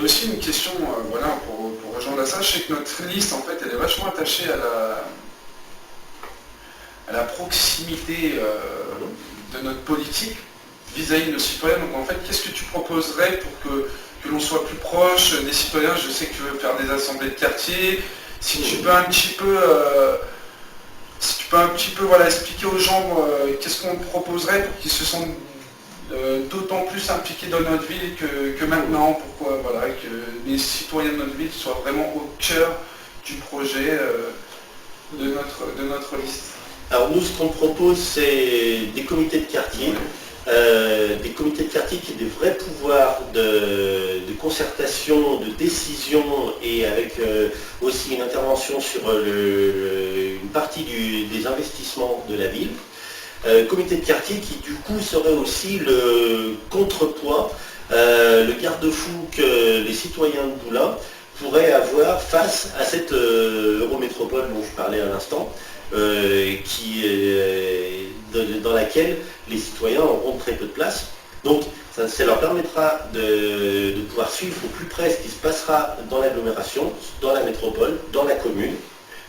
aussi une question, voilà, pour rejoindre à ça. Je sais que notre liste, en fait, elle est vachement attachée à la proximité de notre politique vis-à-vis de nos citoyens. Donc en fait, qu'est-ce que tu proposerais pour que l'on soit plus proche des citoyens? Je sais que tu veux faire des assemblées de quartier. Si tu peux un petit peu, voilà, expliquer aux gens qu'est-ce qu'on proposerait pour qu'ils se sentent d'autant plus impliqués dans notre ville que maintenant, pourquoi voilà, que les citoyens de notre ville soient vraiment au cœur du projet de notre liste. Alors nous, ce qu'on propose, c'est des comités de quartier, des comités de quartier qui aient des vrais pouvoirs de concertation, de décision et avec aussi une intervention sur une partie des investissements de la ville. Comité de quartier qui du coup serait aussi le contrepoids, le garde-fou que les citoyens de Boulins pourraient avoir face à cette eurométropole dont je parlais à l'instant, dans laquelle les citoyens auront très peu de place. Donc ça leur permettra de pouvoir suivre au plus près ce qui se passera dans l'agglomération, dans la métropole, dans la commune,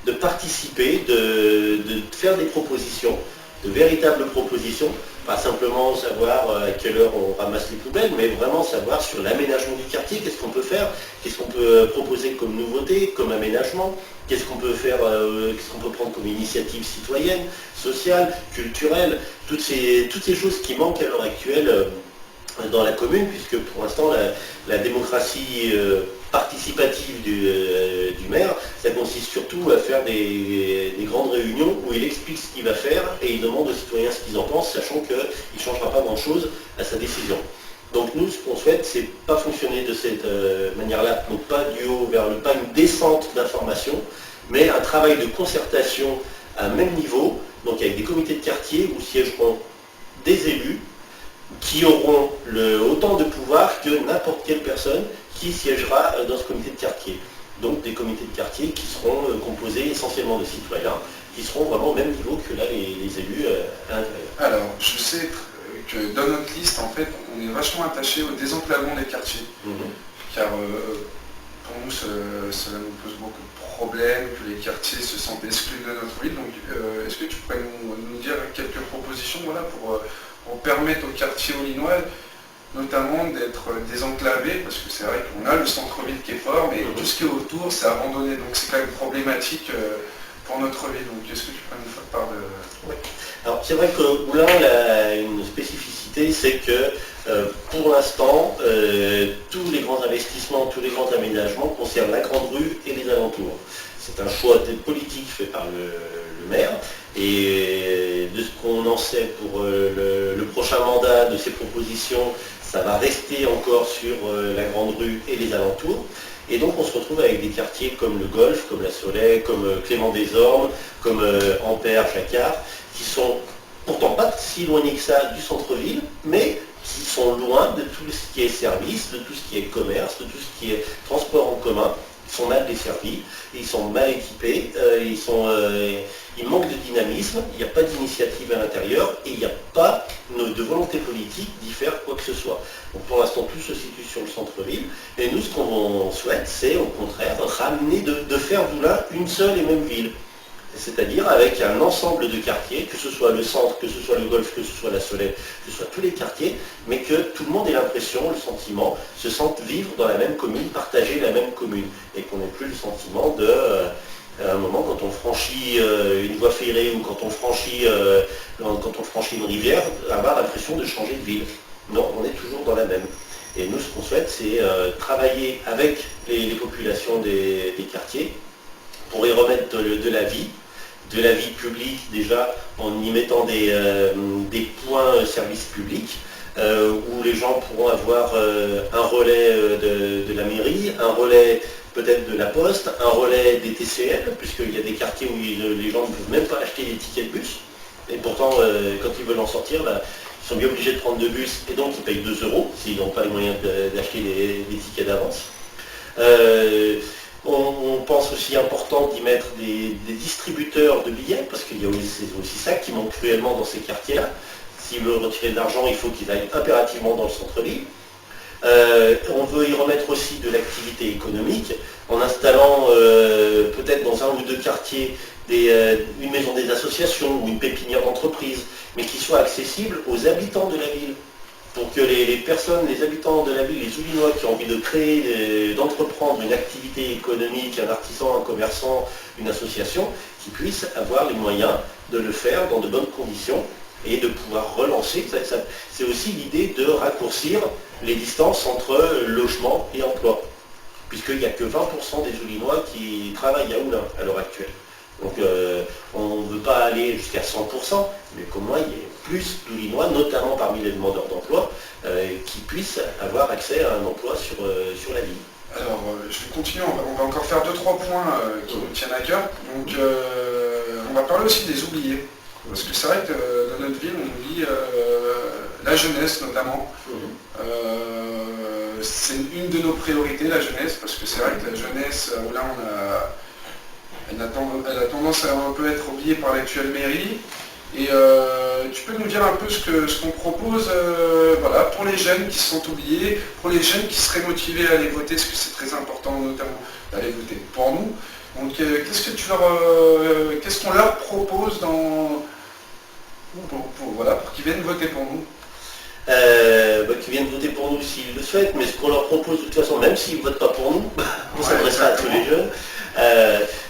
de participer, de faire des propositions, de véritables propositions, pas simplement savoir à quelle heure on ramasse les poubelles, mais vraiment savoir sur l'aménagement du quartier, qu'est-ce qu'on peut faire, qu'est-ce qu'on peut proposer comme nouveauté, comme aménagement, qu'est-ce qu'on peut faire, qu'est-ce qu'on peut prendre comme initiative citoyenne, sociale, culturelle, toutes ces choses qui manquent à l'heure actuelle dans la commune, puisque pour l'instant la démocratie participative du maire, ça consiste surtout à faire des grandes réunions où il explique ce qu'il va faire et il demande aux citoyens ce qu'ils en pensent, sachant qu'il ne changera pas grand-chose à sa décision. Donc nous, ce qu'on souhaite, c'est pas fonctionner de cette manière-là, donc pas du haut vers le pas une descente d'information, mais un travail de concertation à même niveau, donc avec des comités de quartier où siégeront des élus qui auront autant de pouvoir que n'importe quelle personne qui siégera dans ce comité de quartier. Donc des comités de quartier qui seront composés essentiellement de citoyens, qui seront vraiment au même niveau que là les élus à l'intérieur. Alors, je sais que dans notre liste, en fait, on est vachement attaché au désenclavement des quartiers. Car pour nous, cela nous pose beaucoup de problèmes, que les quartiers se sentent exclus de notre ville. Donc, est-ce que tu pourrais nous dire quelques propositions, voilà, pour permettre aux quartiers aulinois notamment d'être désenclavés, parce que c'est vrai qu'on a le centre-ville qui est fort, mais tout ce qui est autour, c'est abandonné, donc c'est quand même problématique pour notre ville. Donc est-ce que tu peux nous faire part de... Oui. Alors c'est vrai que Moulins a une spécificité, c'est que pour l'instant, tous les grands investissements, tous les grands aménagements concernent la Grande Rue et les alentours. C'est un choix politique fait par le maire, et de ce qu'on en sait pour le prochain mandat de ces propositions, ça va rester encore sur la Grande Rue et les alentours. Et donc on se retrouve avec des quartiers comme le Golfe, comme la Soleil, comme Clément-des-Ormes, comme Ampère, Jacquard, qui sont pourtant pas si éloignés que ça du centre-ville, mais qui sont loin de tout ce qui est service, de tout ce qui est commerce, de tout ce qui est transport en commun. Ils sont mal desservis, ils sont mal équipés, ils manquent de dynamisme, il n'y a pas d'initiative à l'intérieur et il n'y a pas de volonté politique d'y faire quoi que ce soit. Donc pour l'instant, tout se situe sur le centre-ville. Et nous, ce qu'on souhaite, c'est au contraire ramener, de faire Moulins une seule et même ville. C'est-à-dire avec un ensemble de quartiers, que ce soit le centre, que ce soit le Golfe, que ce soit la Soleil, que ce soit tous les quartiers, mais que tout le monde ait l'impression, le sentiment, se sente vivre dans la même commune, partager la même commune, et qu'on n'ait plus le sentiment de, à un moment, quand on franchit une voie ferrée ou quand on franchit une rivière, avoir l'impression de changer de ville. Non, on est toujours dans la même. Et nous, ce qu'on souhaite, c'est travailler avec les populations des quartiers pour y remettre de la vie publique déjà, en y mettant des points services publics, où les gens pourront avoir un relais de la mairie, un relais peut-être de la poste, un relais des TCL, puisqu'il y a des quartiers où les gens ne peuvent même pas acheter des tickets de bus, et pourtant quand ils veulent en sortir, ils sont bien obligés de prendre 2 bus, et donc ils payent 2 € s'ils n'ont pas les moyens d'acheter des tickets d'avance. On pense aussi important d'y mettre des distributeurs de billets, parce qu'il y a aussi ça qui manque cruellement dans ces quartiers-là. S'ils veulent retirer de l'argent, il faut qu'ils aillent impérativement dans le centre-ville. On veut y remettre aussi de l'activité économique en installant peut-être dans un ou deux quartiers une maison des associations ou une pépinière d'entreprise, mais qui soit accessible aux habitants de la ville. Pour que les personnes, les habitants de la ville, les Oulinois qui ont envie de créer, d'entreprendre une activité économique, un artisan, un commerçant, une association, qui puissent avoir les moyens de le faire dans de bonnes conditions et de pouvoir relancer. C'est aussi l'idée de raccourcir les distances entre logement et emploi, puisqu'il n'y a que 20% des Oulinois qui travaillent à Oulin à l'heure actuelle. Donc on ne veut pas aller jusqu'à 100%, mais qu'au moins il y ait plus d'Oulinois, notamment parmi les demandeurs d'emploi, qui puissent avoir accès à un emploi sur la ville. Alors je vais continuer, on va encore faire 2-3 points qui nous tiennent à cœur. Donc on va parler aussi des oubliés. Parce que c'est vrai que dans notre ville, on oublie la jeunesse notamment. C'est une de nos priorités, la jeunesse, parce que c'est vrai que la jeunesse, là elle a tendance à un peu être oubliée par l'actuelle mairie. Et tu peux nous dire un peu ce qu'on propose voilà, pour les jeunes qui se sont oubliés, pour les jeunes qui seraient motivés à aller voter, parce que c'est très important notamment d'aller voter pour nous. Donc qu'est-ce qu'on leur propose pour qu'ils viennent voter pour nous? Qui viennent voter pour nous s'ils le souhaitent, mais ce qu'on leur propose de toute façon, même s'ils ne votent pas pour nous, on s'adressera à tous les jeunes,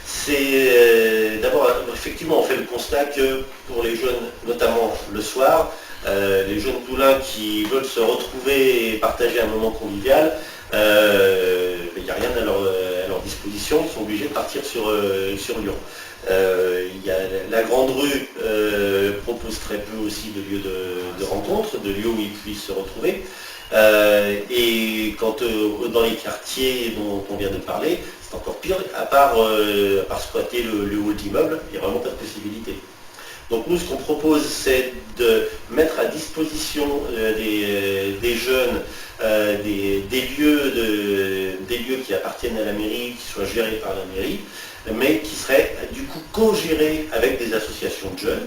c'est d'abord, effectivement, on fait le constat que pour les jeunes, notamment le soir, les jeunes d'Oulin qui veulent se retrouver et partager un moment convivial, il n'y a rien à leur disposition, ils sont obligés de partir sur Lyon. La Grande Rue propose très peu aussi de lieux de rencontre, de lieux où ils puissent se retrouver. Et quand dans les quartiers dont on vient de parler, c'est encore pire, à part squatter le hall d'immeuble, il n'y a vraiment pas de possibilité. Donc nous, ce qu'on propose, c'est de mettre à disposition des jeunes des lieux qui appartiennent à la mairie, qui soient gérés par la mairie, mais qui seraient du coup co-gérés avec des associations de jeunes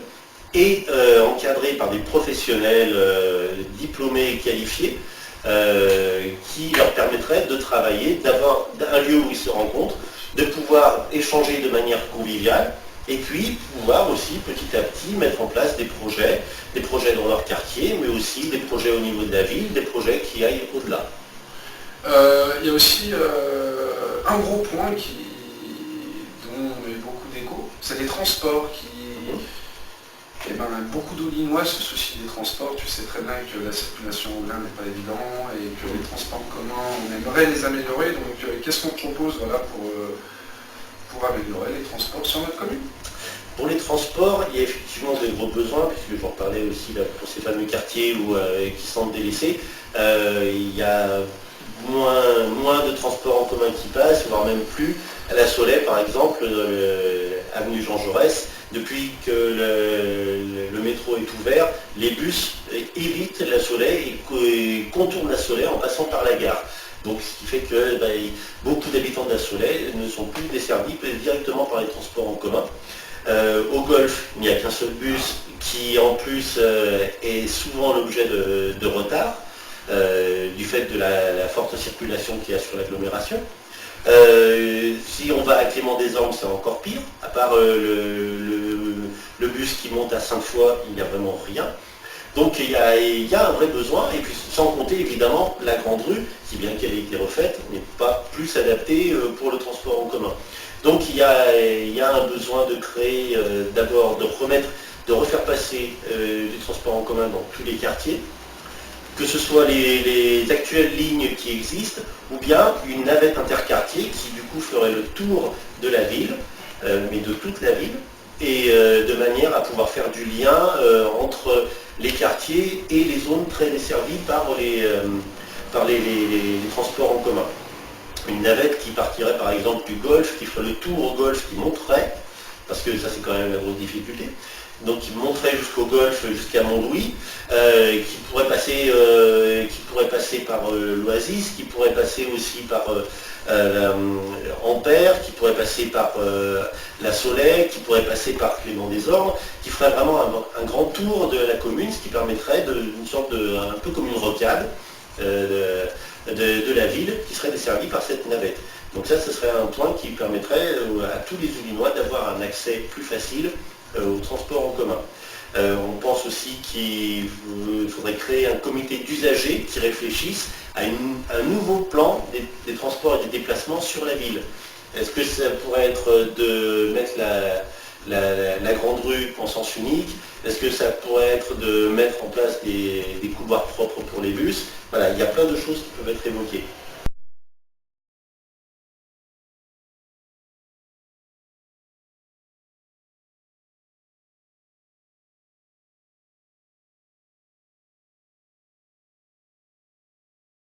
et encadrés par des professionnels diplômés et qualifiés qui leur permettraient de travailler, d'avoir un lieu où ils se rencontrent, de pouvoir échanger de manière conviviale et puis pouvoir aussi petit à petit mettre en place des projets dans leur quartier, mais aussi des projets au niveau de la ville, des projets qui aillent au-delà. Il y a aussi un gros point dont on a eu beaucoup d'écho, c'est les transports beaucoup d'Oulinois se soucient des transports. Tu sais très bien que la circulation au Oulin n'est pas évidente et que les transports communs, on aimerait les améliorer. Donc qu'est-ce qu'on propose pour améliorer les transports sur notre commune? Pour les transports, il y a effectivement de gros besoins, puisque j'en parlais aussi là, pour ces fameux quartiers qui sont délaissés. Il y a moins de transports en commun qui passent, voire même plus. À la Soleil, par exemple, avenue Jean Jaurès, depuis que le métro est ouvert, les bus évitent la Soleil et contournent la Soleil en passant par la gare. Donc ce qui fait que beaucoup d'habitants de la Soleil ne sont plus desservis directement par les transports en commun. Au Golfe, il n'y a qu'un seul bus qui en plus est souvent l'objet de retard du fait de la forte circulation qu'il y a sur l'agglomération. Si on va à Clément-des-Ormes, c'est encore pire. À part le bus qui monte à Sainte-Foy, il n'y a vraiment rien. Donc il y a un vrai besoin, et puis sans compter évidemment la Grande Rue, qui bien qu'elle ait été refaite, n'est pas plus adaptée pour le transport en commun. Donc il y a un besoin de créer, d'abord de refaire passer les transports en commun dans tous les quartiers, que ce soit les actuelles lignes qui existent, ou bien une navette interquartier qui du coup ferait le tour de la ville, mais de toute la ville, et de manière à pouvoir faire du lien entre les quartiers et les zones très desservies par les transports en commun. Une navette qui partirait par exemple du Golfe, qui ferait le tour au Golfe, qui monterait, parce que ça c'est quand même la grosse difficulté, donc qui monterait jusqu'au Golfe, jusqu'à Montlouis, qui pourrait passer par l'Oasis, qui pourrait passer aussi par Ampère, qui pourrait passer par la Soleil, qui pourrait passer par Clément-des-Ormes, qui ferait vraiment un grand tour de la commune, ce qui permettrait une sorte un peu comme une rocade, de la ville qui serait desservie par cette navette. Donc ça, ce serait un point qui permettrait à tous les Yvelinois d'avoir un accès plus facile au transport en commun. On pense aussi qu'il faudrait créer un comité d'usagers qui réfléchisse à un nouveau plan des transports et des déplacements sur la ville. Est-ce que ça pourrait être de mettre la grande rue en sens unique? Est-ce que ça pourrait être de mettre en place des couloirs propres pour les bus? Voilà, il y a plein de choses qui peuvent être évoquées.